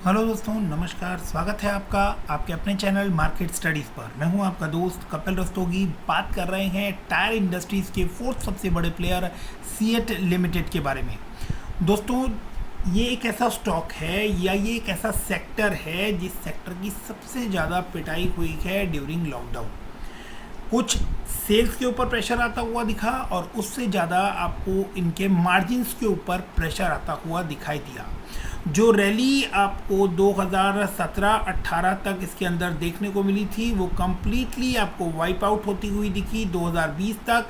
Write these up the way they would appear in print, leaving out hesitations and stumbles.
Hello दोस्तों, नमस्कार। स्वागत है आपका आपके अपने चैनल मार्केट स्टडीज़ पर। मैं हूं आपका दोस्त कपिल रस्तोगी। बात कर रहे हैं टायर इंडस्ट्रीज़ के फोर्थ सबसे बड़े प्लेयर सीएट लिमिटेड के बारे में। दोस्तों, ये एक ऐसा स्टॉक है या ये एक ऐसा सेक्टर है जिस सेक्टर की सबसे ज़्यादा पिटाई हुई है ड्यूरिंग लॉकडाउन। कुछ सेल्स के ऊपर प्रेशर आता हुआ दिखा और उससे ज़्यादा आपको इनके मार्जिन्स के ऊपर प्रेशर आता हुआ दिखाई दिया। जो रैली आपको 2017-18 तक इसके अंदर देखने को मिली थी वो कम्प्लीटली आपको वाइप आउट होती हुई दिखी 2020 तक।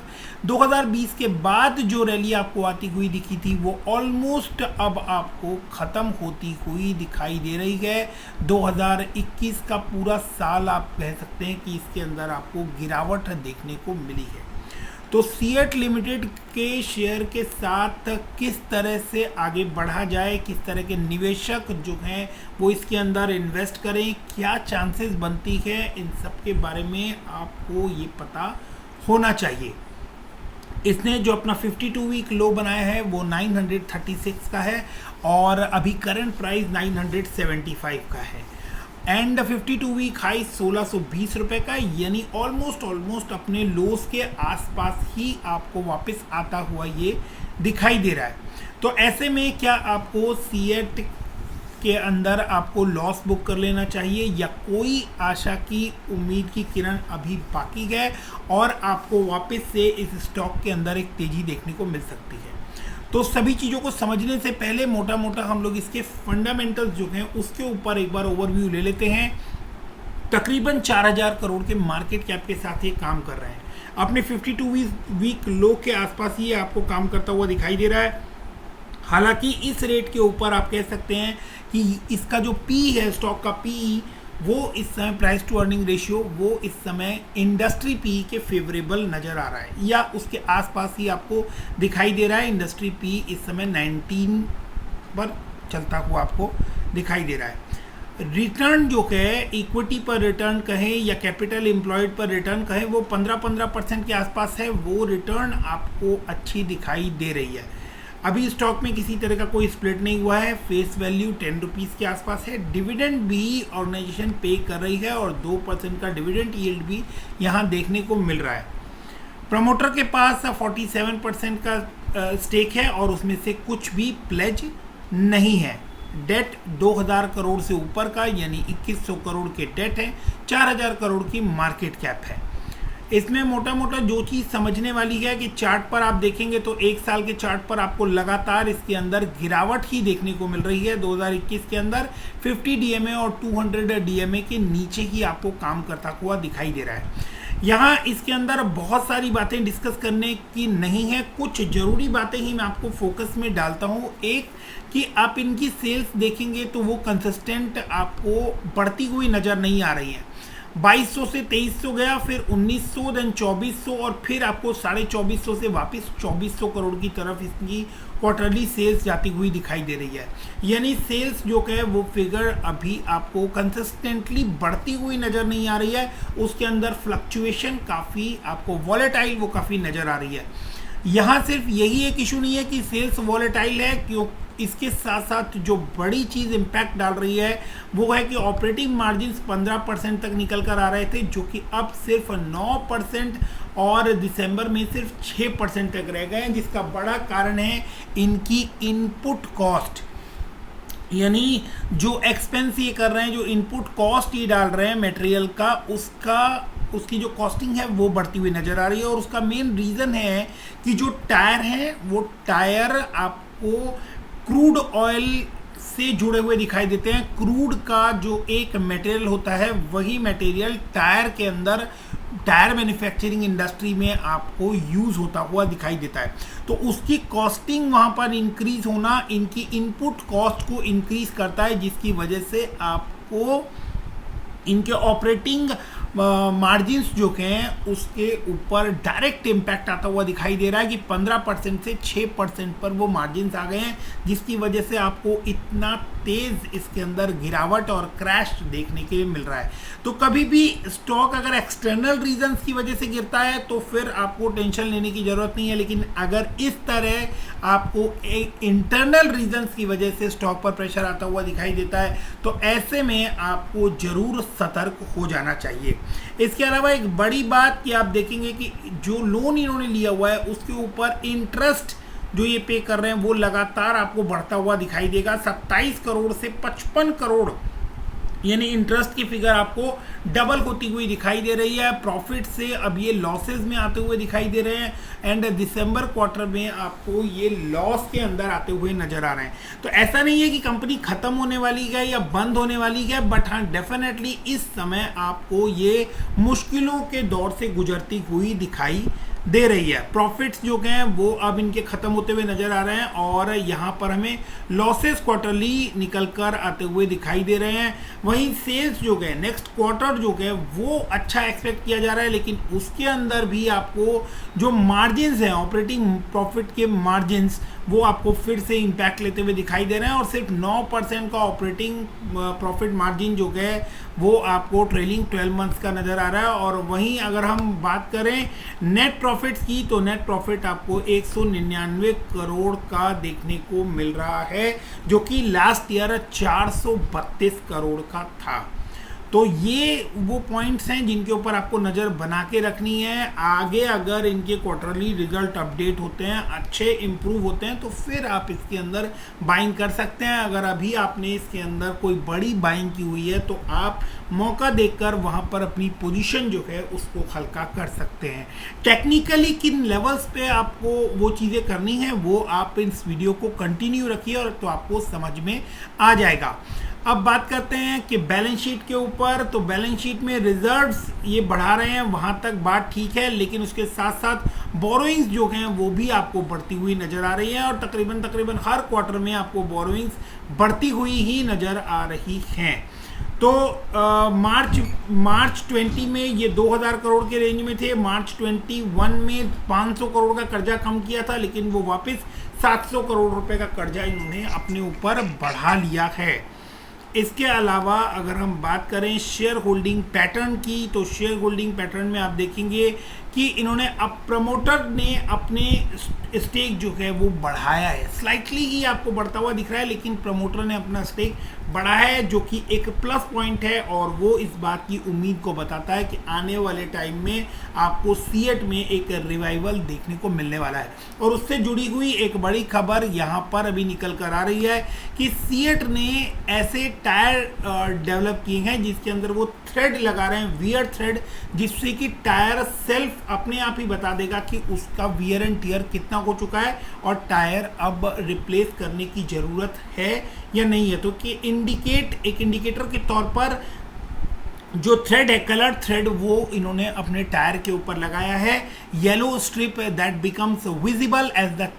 2020 के बाद जो रैली आपको आती हुई दिखी थी वो ऑलमोस्ट अब आपको ख़त्म होती हुई दिखाई दे रही है। 2021 का पूरा साल आप कह सकते हैं कि इसके अंदर आपको गिरावट देखने को मिली है। तो सीएट लिमिटेड के शेयर के साथ किस तरह से आगे बढ़ा जाए, किस तरह के निवेशक जो हैं वो इसके अंदर इन्वेस्ट करें, क्या चांसेस बनती है, इन सब के बारे में आपको ये पता होना चाहिए। इसने जो अपना 52 वीक लो बनाया है वो 936 का है और अभी करंट प्राइस 975 का है एंड 52 वीक हाई 1620 रुपये का, यानी ऑलमोस्ट अपने लोस के आसपास ही आपको वापस आता हुआ ये दिखाई दे रहा है। तो ऐसे में क्या आपको सीएट के अंदर आपको लॉस बुक कर लेना चाहिए या कोई आशा की उम्मीद की किरण अभी बाकी है और आपको वापस से इस स्टॉक के अंदर एक तेज़ी देखने को मिल सकती है। तो सभी चीज़ों को समझने से पहले मोटा मोटा हम लोग इसके फंडामेंटल्स जो हैं उसके ऊपर एक बार ओवरव्यू ले लेते हैं। तकरीबन 4000 करोड़ के मार्केट कैप के साथ ये काम कर रहे हैं। अपने 52 वीक लो के आसपास ये आपको काम करता हुआ दिखाई दे रहा है। हालांकि इस रेट के ऊपर आप कह सकते हैं कि इसका जो पी है, स्टॉक का पी, वो इस समय प्राइस टू अर्निंग रेशियो वो इस समय इंडस्ट्री पी के फेवरेबल नज़र आ रहा है या उसके आसपास ही आपको दिखाई दे रहा है। इंडस्ट्री पी इस समय 19 पर चलता हुआ आपको दिखाई दे रहा है। रिटर्न जो है इक्विटी पर रिटर्न कहें या कैपिटल एम्प्लॉयड पर रिटर्न कहें वो 15% के आसपास है। वो रिटर्न आपको अच्छी दिखाई दे रही है। अभी स्टॉक में किसी तरह का कोई स्प्लिट नहीं हुआ है। फेस वैल्यू 10 रुपीज़ के आसपास है। डिविडेंड भी ऑर्गेनाइजेशन पे कर रही है और 2% का डिविडेंड यील्ड भी यहाँ देखने को मिल रहा है। प्रमोटर के पास 47% का स्टेक है और उसमें से कुछ भी प्लेज नहीं है। डेट 2000 करोड़ से ऊपर का यानी 2100 करोड़ के डेट है। 4000 करोड़ की मार्केट कैप है। इसमें मोटा मोटा जो चीज़ समझने वाली है कि चार्ट पर आप देखेंगे तो एक साल के चार्ट पर आपको लगातार इसके अंदर गिरावट ही देखने को मिल रही है। 2021 के अंदर 50 डीएमए और 200 डीएमए के नीचे ही आपको काम करता हुआ दिखाई दे रहा है। यहाँ इसके अंदर बहुत सारी बातें डिस्कस करने की नहीं है, कुछ ज़रूरी बातें ही मैं आपको फोकस में डालता हूँ। एक कि आप इनकी सेल्स देखेंगे तो वो कंसिस्टेंट आपको बढ़ती हुई नज़र नहीं आ रही है। 2200 से 2300 गया, फिर 1900, देन 2400 और फिर आपको 2450 से वापस 2400 करोड़ की तरफ इसकी क्वार्टरली सेल्स जाती हुई दिखाई दे रही है। यानी सेल्स जो है वो फिगर अभी आपको कंसिस्टेंटली बढ़ती हुई नज़र नहीं आ रही है। उसके अंदर फ्लक्चुएशन काफ़ी आपको वॉलेटाइल वो काफ़ी नज़र आ रही है। यहाँ सिर्फ यही एक इशू नहीं है कि सेल्स वॉलेटाइल है, क्यों इसके साथ साथ जो बड़ी चीज़ इम्पैक्ट डाल रही है वो है कि ऑपरेटिंग मार्जिन्स 15% तक निकल कर आ रहे थे जो कि अब सिर्फ 9% और दिसंबर में सिर्फ 6% तक रह गए हैं, जिसका बड़ा कारण है इनकी इनपुट कॉस्ट। यानी जो एक्सपेंस ये कर रहे हैं, जो इनपुट कॉस्ट ये डाल रहे हैं मटेरियल का, उसकी जो कॉस्टिंग है वो बढ़ती हुई नज़र आ रही है। और उसका मेन रीज़न है कि जो टायर हैं वो टायर आपको क्रूड ऑयल से जुड़े हुए दिखाई देते हैं। क्रूड का जो एक मटेरियल होता है वही मटेरियल टायर के अंदर टायर मैन्युफैक्चरिंग इंडस्ट्री में आपको यूज़ होता हुआ दिखाई देता है। तो उसकी कॉस्टिंग वहाँ पर इंक्रीज होना इनकी इनपुट कॉस्ट को इंक्रीज करता है, जिसकी वजह से आपको इनके ऑपरेटिंग मार्जिन्स जो हैं उसके ऊपर डायरेक्ट इम्पैक्ट आता हुआ दिखाई दे रहा है कि 15% से 6% पर वो मार्जिन्स आ गए हैं, जिसकी वजह से आपको इतना तेज इसके अंदर गिरावट और क्रैश देखने के लिए मिल रहा है। तो कभी भी स्टॉक अगर एक्सटर्नल रीजंस की वजह से गिरता है तो फिर आपको टेंशन लेने की जरूरत नहीं है, लेकिन अगर इस तरह आपको एक इंटरनल रीजंस की वजह से स्टॉक पर प्रेशर आता हुआ दिखाई देता है तो ऐसे में आपको जरूर सतर्क हो जाना चाहिए। इसके अलावा एक बड़ी बात कि आप देखेंगे कि जो लोन इन्होंने लिया हुआ है उसके ऊपर इंटरेस्ट जो ये पे कर रहे हैं वो लगातार आपको बढ़ता हुआ दिखाई देगा। 27 करोड़ से 55 करोड़ यानी इंटरेस्ट की फिगर आपको डबल होती हुई दिखाई दे रही है। प्रॉफिट से अब ये लॉसेज में आते हुए दिखाई दे रहे हैं एंड दिसंबर क्वार्टर में आपको ये लॉस के अंदर आते हुए नजर आ रहे हैं। तो ऐसा नहीं है कि कंपनी खत्म होने वाली है या बंद होने वाली है, बट हाँ डेफिनेटली इस समय आपको ये मुश्किलों के दौर से गुजरती हुई दिखाई दे रही है। प्रॉफिट्स जो हैं वो अब इनके खत्म होते हुए नजर आ रहे हैं और यहाँ पर हमें लॉसेस क्वार्टरली निकल कर आते हुए दिखाई दे रहे हैं। वहीं सेल्स जो है नेक्स्ट क्वार्टर जो है वो अच्छा एक्सपेक्ट किया जा रहा है, लेकिन उसके अंदर भी आपको जो मार्जिन्स हैं ऑपरेटिंग प्रॉफिट के मार्जिन्स वो आपको फिर से इम्पैक्ट लेते हुए दिखाई दे रहे हैं और सिर्फ 9% का ऑपरेटिंग प्रॉफिट मार्जिन जो है वो आपको ट्रेलिंग 12 मंथ्स का नज़र आ रहा है। और वहीं अगर हम बात करें नेट प्रॉफिट्स की तो नेट प्रॉफिट आपको 199 करोड़ का देखने को मिल रहा है, जो कि लास्ट ईयर 432 करोड़ का था। तो ये वो पॉइंट्स हैं जिनके ऊपर आपको नज़र बना के रखनी है। आगे अगर इनके क्वार्टरली रिजल्ट अपडेट होते हैं, अच्छे इंप्रूव होते हैं, तो फिर आप इसके अंदर बाइंग कर सकते हैं। अगर अभी आपने इसके अंदर कोई बड़ी बाइंग की हुई है तो आप मौका देखकर वहाँ पर अपनी पोजीशन जो है उसको हल्का कर सकते हैं। टेक्निकली किन लेवल्स पे आपको वो चीज़ें करनी है वो आप इस वीडियो को कंटिन्यू रखिए और तो आपको समझ में आ जाएगा। अब बात करते हैं कि बैलेंस शीट के ऊपर। तो बैलेंस शीट में रिजर्व्स ये बढ़ा रहे हैं, वहाँ तक बात ठीक है, लेकिन उसके साथ साथ बोरोइंग्स जो हैं वो भी आपको बढ़ती हुई नज़र आ रही है और तकरीबन हर क्वार्टर में आपको बोरोइंग्स बढ़ती हुई ही नज़र आ रही हैं। तो मार्च 20 में ये 2000 करोड़ के रेंज में थे, मार्च 21 में 500 करोड़ का कर्जा कम किया था, लेकिन वो वापस 700 करोड़ रुपए का कर्जा इन्होंने अपने ऊपर बढ़ा लिया है। इसके अलावा अगर हम बात करें शेयर होल्डिंग पैटर्न की तो शेयर होल्डिंग पैटर्न में आप देखेंगे कि इन्होंने अब प्रमोटर ने अपने स्टेक जो है वो बढ़ाया है, स्लाइटली ही आपको बढ़ता हुआ दिख रहा है, लेकिन प्रमोटर ने अपना स्टेक बढ़ाया है जो कि एक प्लस पॉइंट है और वो इस बात की उम्मीद को बताता है कि आने वाले टाइम में आपको सीएट में एक रिवाइवल देखने को मिलने वाला है। और उससे जुड़ी हुई एक बड़ी खबर यहाँ पर अभी निकल कर आ रही है कि सीएट ने ऐसे टायर डेवलप किए हैं जिसके अंदर वो थ्रेड लगा रहे हैं, वियर थ्रेड, जिससे कि टायर सेल्फ अपने आप ही बता देगा कि उसका वियर एंड टियर कितना हो चुका है और टायर अब रिप्लेस करने की ज़रूरत है या नहीं है। तो कि एक इंडिकेटर के तौर पर जो थ्रेड है, कलर थ्रेड, वो इन्होंने अपने टायर के ऊपर लगाया है। Yellow strip that becomes visible as the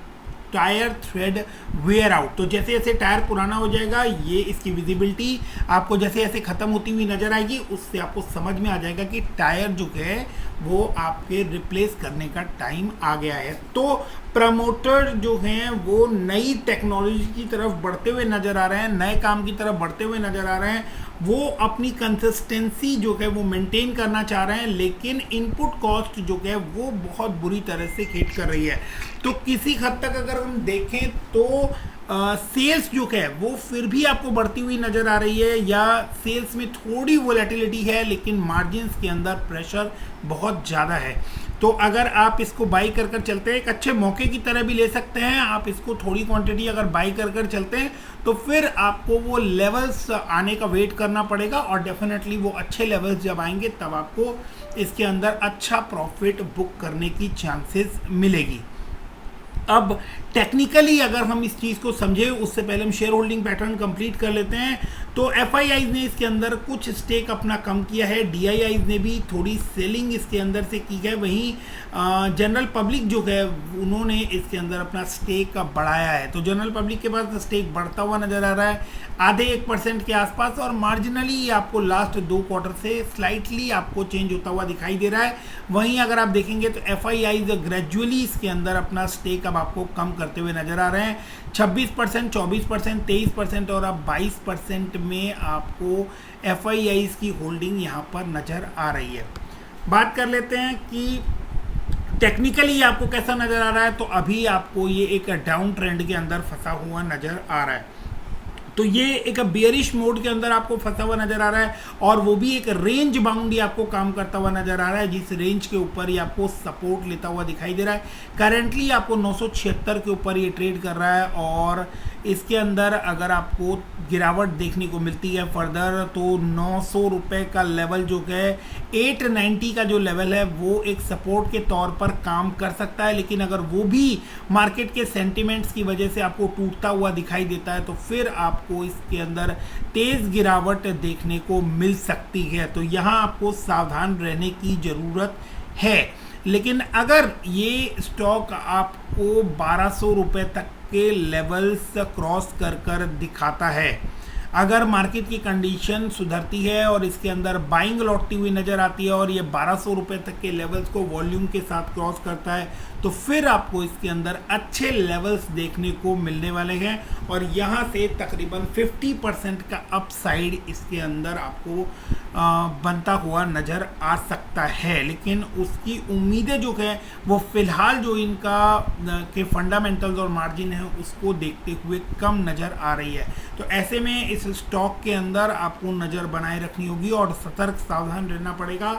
tyre thread wear out. तो जैसे जैसे टायर पुराना हो जाएगा ये इसकी विजिबिलिटी आपको जैसे जैसे ख़त्म होती हुई नज़र आएगी, उससे आपको समझ में आ जाएगा कि टायर जो है वो आपके रिप्लेस करने का टाइम आ गया है। तो प्रमोटर जो हैं वो नई टेक्नोलॉजी की तरफ बढ़ते हुए नज़र आ रहे हैं, नए काम की तरफ बढ़ते हुए नज़र आ रहे हैं। वो अपनी कंसिस्टेंसी जो है वो मेंटेन करना चाह रहे हैं, लेकिन इनपुट कॉस्ट जो है वो बहुत बुरी तरह से हिट कर रही है। तो किसी हद तक अगर हम देखें तो सेल्स जो है वो फिर भी आपको बढ़ती हुई नज़र आ रही है, या सेल्स में थोड़ी वोलेटिलिटी है, लेकिन मार्जिन्स के अंदर प्रेशर बहुत ज़्यादा है। तो अगर आप इसको बाई कर कर चलते हैं, एक अच्छे मौके की तरह भी ले सकते हैं आप इसको, थोड़ी क्वांटिटी अगर बाई कर कर चलते हैं तो फिर आपको वो लेवल्स आने का वेट करना पड़ेगा और डेफिनेटली वो अच्छे लेवल्स जब आएंगे तब आपको इसके अंदर अच्छा प्रॉफिट बुक करने की चांसेस मिलेगी। अब टेक्निकली अगर हम इस चीज़ को समझें उससे पहले हम शेयर होल्डिंग पैटर्न कंप्लीट कर लेते हैं। तो तो एफआईआईज ने इसके अंदर कुछ स्टेक अपना कम किया है, डीआईआईज ने भी थोड़ी सेलिंग इसके अंदर से की है, वहीं जनरल पब्लिक जो है उन्होंने इसके अंदर अपना स्टेक बढ़ाया है। तो जनरल पब्लिक के पास स्टेक बढ़ता हुआ नजर आ रहा है आधे 1% के आसपास, और मार्जिनली आपको लास्ट 2 क्वार्टर से स्लाइटली आपको चेंज होता हुआ दिखाई दे रहा है। वहीं अगर आप देखेंगे तो एफआईआईज ग्रेजुअली इसके अंदर अपना स्टेक अब आपको कम करते हुए नजर आ रहे हैं। 26%, 24%, 23% और अब 22% में आपको एफआईआईज की होल्डिंग यहाँ पर नजर आ रही है। बात कर लेते हैं कि टेक्निकली आपको कैसा नजर आ रहा है। तो अभी आपको ये एक डाउन ट्रेंड के अंदर फंसा हुआ नजर आ रहा है। तो ये एक बेयरिश मोड के अंदर आपको फंसा हुआ नजर आ रहा है, और वो भी एक रेंज बाउंड ही आपको काम करता हुआ नजर आ रहा है, जिस रेंज के ऊपर ही आपको सपोर्ट लेता हुआ दिखाई दे रहा है। करेंटली आपको 976 के ऊपर ये ट्रेड कर रहा है, और इसके अंदर अगर आपको गिरावट देखने को मिलती है फर्दर तो 900 रुपये का लेवल जो है 890 का जो लेवल है वो एक सपोर्ट के तौर पर काम कर सकता है। लेकिन अगर वो भी मार्केट के सेंटिमेंट्स की वजह से आपको टूटता हुआ दिखाई देता है तो फिर आपको इसके अंदर तेज़ गिरावट देखने को मिल सकती है। तो यहाँ आपको सावधान रहने की ज़रूरत है। लेकिन अगर ये स्टॉक आपको 1200 रुपये तक के लेवल्स क्रॉस कर दिखाता है, अगर मार्केट की कंडीशन सुधरती है और इसके अंदर बाइंग लौटती हुई नज़र आती है और ये 1200 रुपये तक के लेवल्स को वॉल्यूम के साथ क्रॉस करता है, तो फिर आपको इसके अंदर अच्छे लेवल्स देखने को मिलने वाले हैं, और यहाँ से तकरीबन 50% का अपसाइड इसके अंदर आपको बनता हुआ नज़र आ सकता है। लेकिन उसकी उम्मीदें जो है वो फ़िलहाल जो इनका के फंडामेंटल्स और मार्जिन है उसको देखते हुए कम नज़र आ रही है। तो ऐसे में इस स्टॉक के अंदर आपको नज़र बनाए रखनी होगी और सतर्क सावधान रहना पड़ेगा,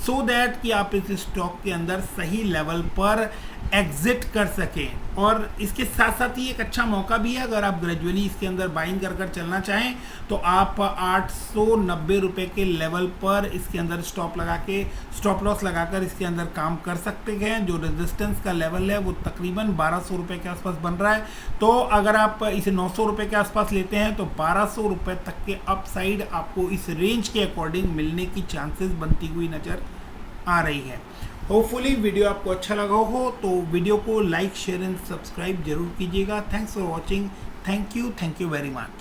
सो दैट कि आप इस स्टॉक के अंदर सही लेवल पर एग्जिट कर सकें। और इसके साथ साथ ही एक अच्छा मौका भी है, अगर आप ग्रेजुअली इसके अंदर बाइंग कर चलना चाहें तो आप 890 रुपये के लेवल पर इसके अंदर स्टॉप लॉस लगाकर इसके अंदर काम कर सकते हैं। जो रेजिस्टेंस का लेवल है वो तकरीबन 1200 रुपये के आसपास बन रहा है। तो अगर आप इसे 900 रुपये के आसपास लेते हैं तो 1200 रुपये तक के अपसाइड आपको इस रेंज के अकॉर्डिंग मिलने की चांसेस बनती हुई नज़र आ रही है। होपफुली वीडियो आपको अच्छा लगा हो तो वीडियो को लाइक, शेयर एंड सब्सक्राइब जरूर कीजिएगा। Thanks for watching. Thank you very much.